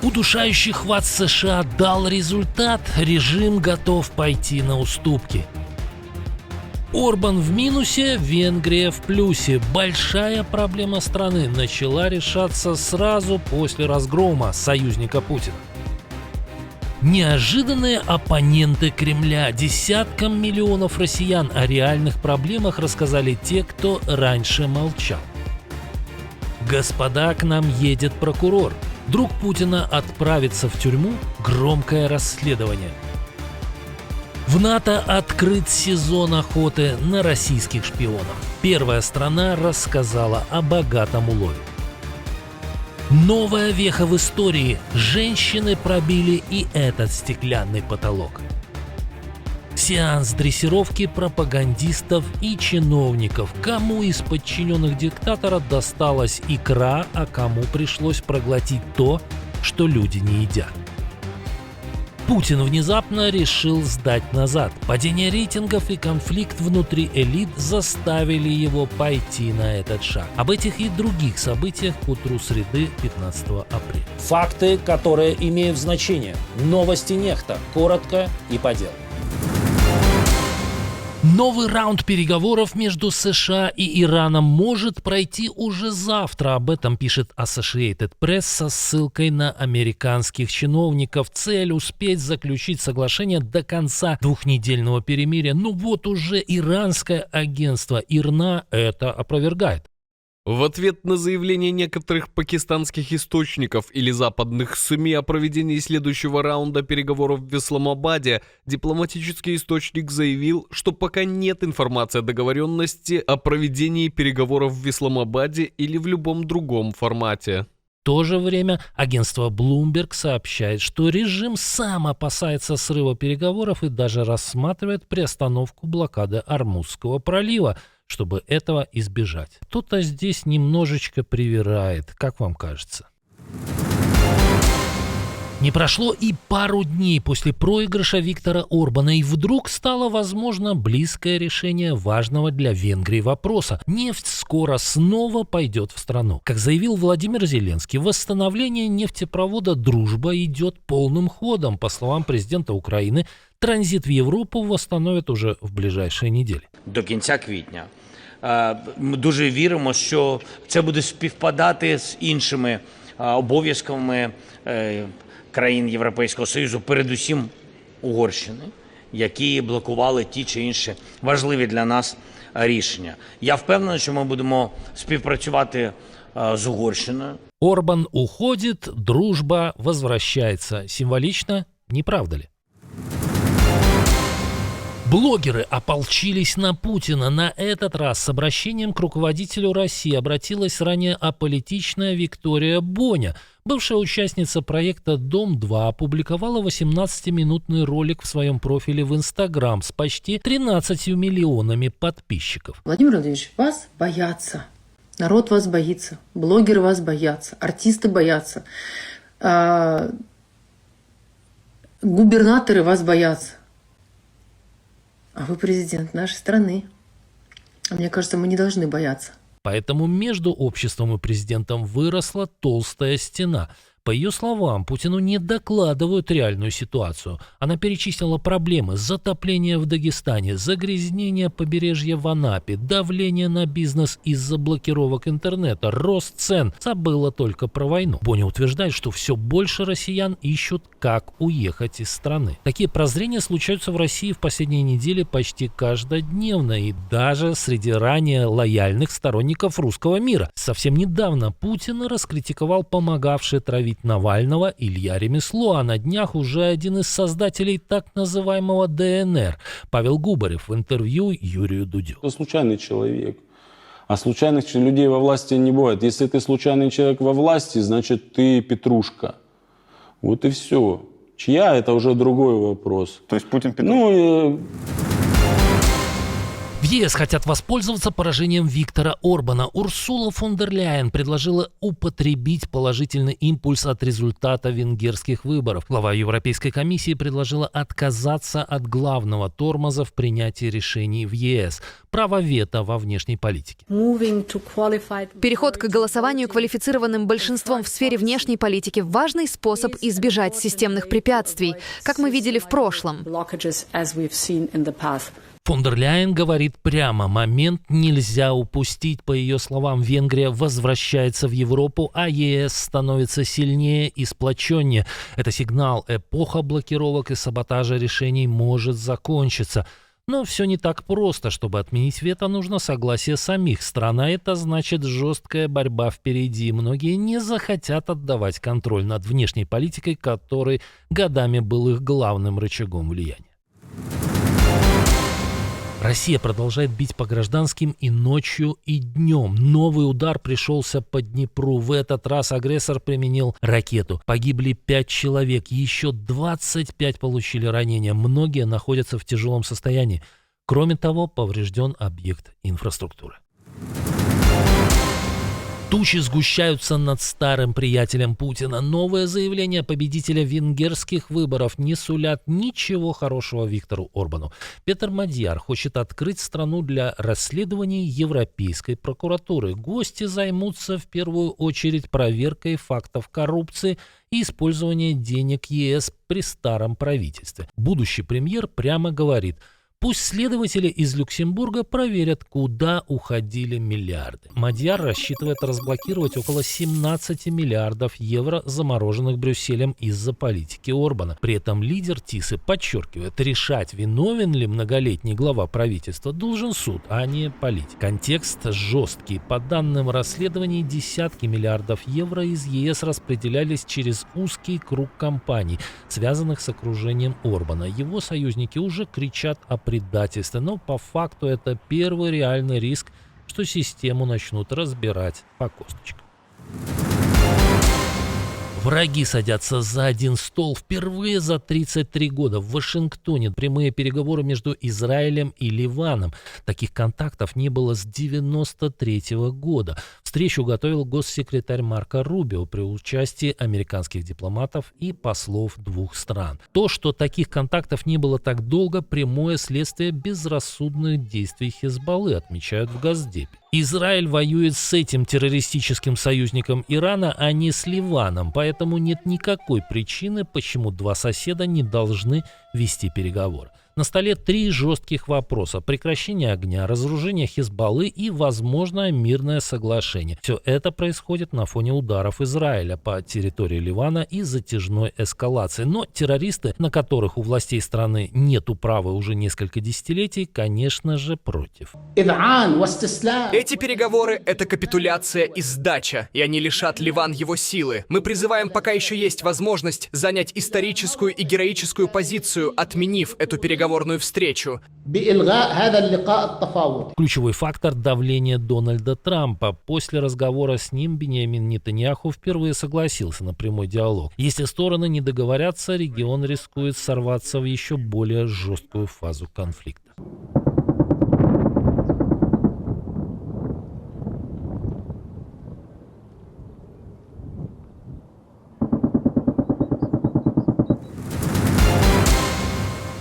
Удушающий хват США дал результат, режим готов пойти на уступки. Орбан в минусе, Венгрия в плюсе. Большая проблема страны начала решаться сразу после разгрома союзника Путина. Неожиданные оппоненты Кремля. Десяткам миллионов россиян о реальных проблемах рассказали те, кто раньше молчал. Господа, к нам едет прокурор. Друг Путина отправится в тюрьму. Громкое расследование. В НАТО открыт сезон охоты на российских шпионов. Первая страна рассказала о богатом улове. Новая веха в истории. Женщины пробили и этот стеклянный потолок. Сеанс дрессировки пропагандистов и чиновников. Кому из подчиненных диктатора досталась икра, а кому пришлось проглотить то, что люди не едят. Путин внезапно решил сдать назад. Падение рейтингов и конфликт внутри элит заставили его пойти на этот шаг. Об этих и других событиях к утру среды 15 апреля. Факты, которые имеют значение. Новости Нехта. Коротко и по делу. Новый раунд переговоров между США и Ираном может пройти уже завтра. Об этом пишет Associated Press со ссылкой на американских чиновников. Цель — успеть заключить соглашение до конца двухнедельного перемирия. Ну вот уже иранское агентство ИРНА это опровергает. В ответ на заявление некоторых пакистанских источников или западных СМИ о проведении следующего раунда переговоров в Исламабаде, дипломатический источник заявил, что пока нет информации о договоренности о проведении переговоров в Исламабаде или в любом другом формате. В то же время агентство Bloomberg сообщает, что режим сам опасается срыва переговоров и даже рассматривает приостановку блокады Ормузского пролива, чтобы этого избежать. Кто-то здесь немножечко привирает, как вам кажется? Не прошло и пару дней после проигрыша Виктора Орбана, и вдруг стало возможно близкое решение важного для Венгрии вопроса. Нефть скоро снова пойдет в страну. Как заявил Владимир Зеленский, восстановление нефтепровода «Дружба» идет полным ходом. По словам президента Украины, транзит в Європу восстановят уже в ближайшие недели. До кінця квітня. Ми дуже віримо, що це буде співпадати з іншими обов'язками країн Європейського Союзу, передусім Угорщини, які блокували ті чи інші важливі для нас рішення. Я впевнений, що ми будемо співпрацювати з Угорщиною. Орбан уходит, дружба возвращается. Символично, не правда ли? Блогеры ополчились на Путина. На этот раз с обращением к руководителю России обратилась ранее аполитичная Виктория Боня. Бывшая участница проекта «Дом-2» опубликовала 18-минутный ролик в своем профиле в Инстаграм с почти 13 миллионами подписчиков. Владимир Владимирович, вас боятся. Народ вас боится. Блогеры вас боятся. Артисты боятся. Губернаторы вас боятся. А вы президент нашей страны. Мне кажется, мы не должны бояться. Поэтому между обществом и президентом выросла толстая стена. По ее словам, Путину не докладывают реальную ситуацию. Она перечислила проблемы: затопление в Дагестане, загрязнение побережья в Анапе, давление на бизнес из-за блокировок интернета, рост цен. Забыла только про войну. Боня утверждает, что все больше россиян ищут, как уехать из страны. Такие прозрения случаются в России в последние недели почти каждодневно, и даже среди ранее лояльных сторонников русского мира. Совсем недавно Путин раскритиковал помогавший травить Навального Илья Ремесло, а на днях уже один из создателей так называемого ДНР Павел Губарев в интервью Юрию Дудю. Это случайный человек, а случайных людей во власти не бывает. Если ты случайный человек во власти, значит ты петрушка. Вот и все. Чья — это уже другой вопрос. То есть Путин петрушка? В ЕС хотят воспользоваться поражением Виктора Орбана. Урсула фон дер Ляйен предложила употребить положительный импульс от результата венгерских выборов. Глава Европейской комиссии предложила отказаться от главного тормоза в принятии решений в ЕС – права вето во внешней политике. Переход к голосованию квалифицированным большинством в сфере внешней политики – важный способ избежать системных препятствий, как мы видели в прошлом. Фон дер Ляйен говорит прямо, момент нельзя упустить. По ее словам, Венгрия возвращается в Европу, а ЕС становится сильнее и сплоченнее. Это сигнал, эпоха блокировок и саботажа решений может закончиться. Но все не так просто. Чтобы отменить вето, нужно согласие самих стран, а это значит жесткая борьба впереди. Многие не захотят отдавать контроль над внешней политикой, который годами был их главным рычагом влияния. Россия продолжает бить по гражданским и ночью, и днем. Новый удар пришелся по Днепру. В этот раз агрессор применил ракету. Погибли 5 человек, еще 25 получили ранения. Многие находятся в тяжелом состоянии. Кроме того, поврежден объект инфраструктуры. Тучи сгущаются над старым приятелем Путина. Новое заявление победителя венгерских выборов не сулят ничего хорошего Виктору Орбану. Петр Мадьяр хочет открыть страну для расследований Европейской прокуратуры. Гости займутся в первую очередь проверкой фактов коррупции и использования денег ЕС при старом правительстве. Будущий премьер прямо говорит: пусть следователи из Люксембурга проверят, куда уходили миллиарды. Мадьяр рассчитывает разблокировать около 17 миллиардов евро, замороженных Брюсселем из-за политики Орбана. При этом лидер Тисы подчеркивает, решать, виновен ли многолетний глава правительства, должен суд, а не политик. Контекст жесткий. По данным расследований, десятки миллиардов евро из ЕС распределялись через узкий круг компаний, связанных с окружением Орбана. Его союзники уже кричат о предательстве, но по факту это первый реальный риск, что систему начнут разбирать по косточкам. Враги садятся за один стол впервые за 33 года. В Вашингтоне прямые переговоры между Израилем и Ливаном. Таких контактов не было с 1993 года. Встречу готовил госсекретарь Марко Рубио при участии американских дипломатов и послов двух стран. То, что таких контактов не было так долго, прямое следствие безрассудных действий Хизбаллы, отмечают в Госдепе. Израиль воюет с этим террористическим союзником Ирана, а не с Ливаном, поэтому нет никакой причины, почему два соседа не должны вести переговоры. На столе 3 жестких вопроса: прекращение огня, разоружение Хизбаллы и возможное мирное соглашение. Все это происходит на фоне ударов Израиля по территории Ливана и затяжной эскалации. Но террористы, на которых у властей страны нет управы уже несколько десятилетий, конечно же, против. Эти переговоры — это капитуляция и сдача, и они лишат Ливан его силы. Мы призываем, пока еще есть возможность, занять историческую и героическую позицию, отменив эту переговорную встречу. Ключевой фактор — давление Дональда Трампа. После разговора с ним Биньямин Нетаньяху впервые согласился на прямой диалог. Если стороны не договорятся, регион рискует сорваться в еще более жесткую фазу конфликта.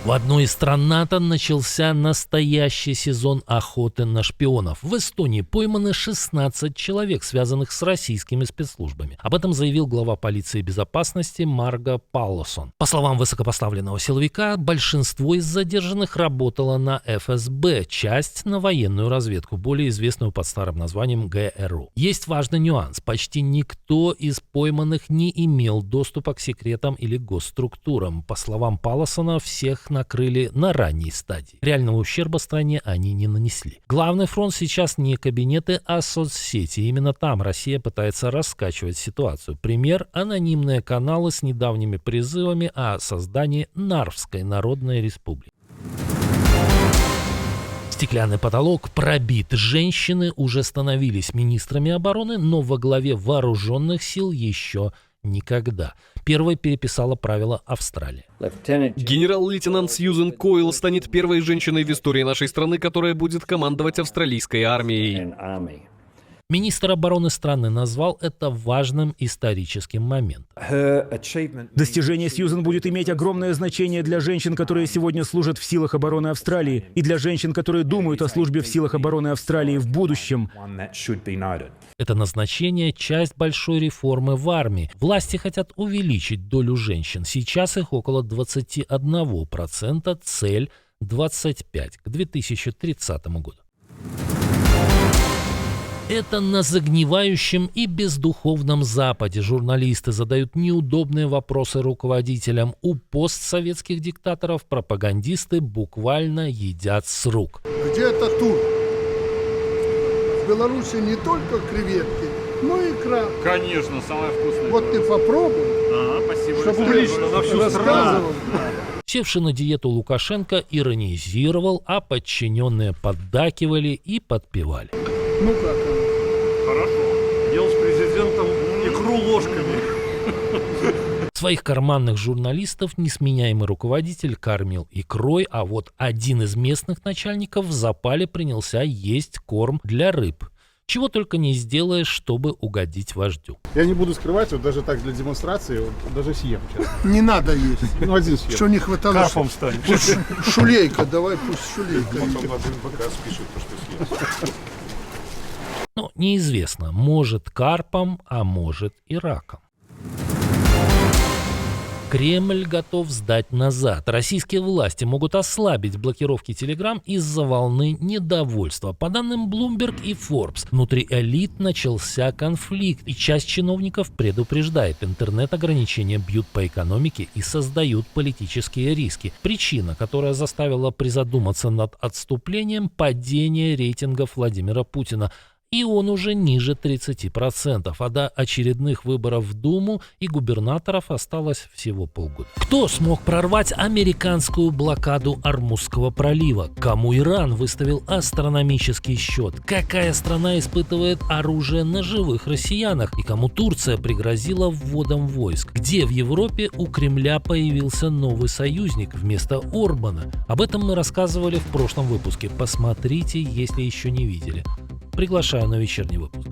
В одной из стран НАТО начался настоящий сезон охоты на шпионов. В Эстонии пойманы 16 человек, связанных с российскими спецслужбами. Об этом заявил глава полиции безопасности Марго Паллосон. По словам высокопоставленного силовика, большинство из задержанных работало на ФСБ, часть на военную разведку, более известную под старым названием ГРУ. Есть важный нюанс. Почти никто из пойманных не имел доступа к секретам или госструктурам. По словам Паллосона, всех накрыли на ранней стадии. Реального ущерба стране они не нанесли. Главный фронт сейчас не кабинеты, а соцсети. Именно там Россия пытается раскачивать ситуацию. Пример — анонимные каналы с недавними призывами о создании Нарвской Народной Республики. Стеклянный потолок пробит. Женщины уже становились министрами обороны, но во главе вооруженных сил еще никогда. Первой переписала правила Австралия. Генерал-лейтенант Сьюзен Койл станет первой женщиной в истории нашей страны, которая будет командовать австралийской армией. Министр обороны страны назвал это важным историческим моментом. Достижение Сьюзен будет иметь огромное значение для женщин, которые сегодня служат в силах обороны Австралии, и для женщин, которые думают о службе в силах обороны Австралии в будущем. Это назначение – часть большой реформы в армии. Власти хотят увеличить долю женщин. Сейчас их около 21%, цель – 25% к 2030 году. Это на загнивающем и бездуховном Западе журналисты задают неудобные вопросы руководителям. У постсоветских диктаторов пропагандисты буквально едят с рук. Где это тур? В Беларуси не только креветки, но и икра. Конечно, самое вкусное. Вот ты попробуй. Ага, спасибо. Чтобы лично на всю рассказывал. Севший на диету Лукашенко иронизировал, а подчиненные поддакивали и подпевали. Ну как она? Хорошо. Ел с президентом икру ложками. Своих карманных журналистов несменяемый руководитель кормил икрой, а вот один из местных начальников в запале принялся есть корм для рыб. Чего только не сделаешь, чтобы угодить вождю. Я не буду скрывать, вот даже так для демонстрации, вот, даже съем сейчас. Не надо есть. Ну, один съем. Что не хватало? Карпом станет. Шулейка, давай пусть шулейка. Вот он один показ пишет, то, что съел. Но неизвестно, может карпом, а может и раком. Кремль готов сдать назад. Российские власти могут ослабить блокировки Telegram из-за волны недовольства. По данным Bloomberg и Forbes, внутри элит начался конфликт, и часть чиновников предупреждает, интернет-ограничения бьют по экономике и создают политические риски. Причина, которая заставила призадуматься над отступлением, падение рейтингов Владимира Путина. И он уже ниже 30%, а до очередных выборов в Думу и губернаторов осталось всего полгода. Кто смог прорвать американскую блокаду Ормузского пролива? Кому Иран выставил астрономический счет? Какая страна испытывает оружие на живых россиянах? И кому Турция пригрозила вводом войск? Где в Европе у Кремля появился новый союзник вместо Орбана? Об этом мы рассказывали в прошлом выпуске. Посмотрите, если еще не видели. Приглашаю на вечерний выпуск.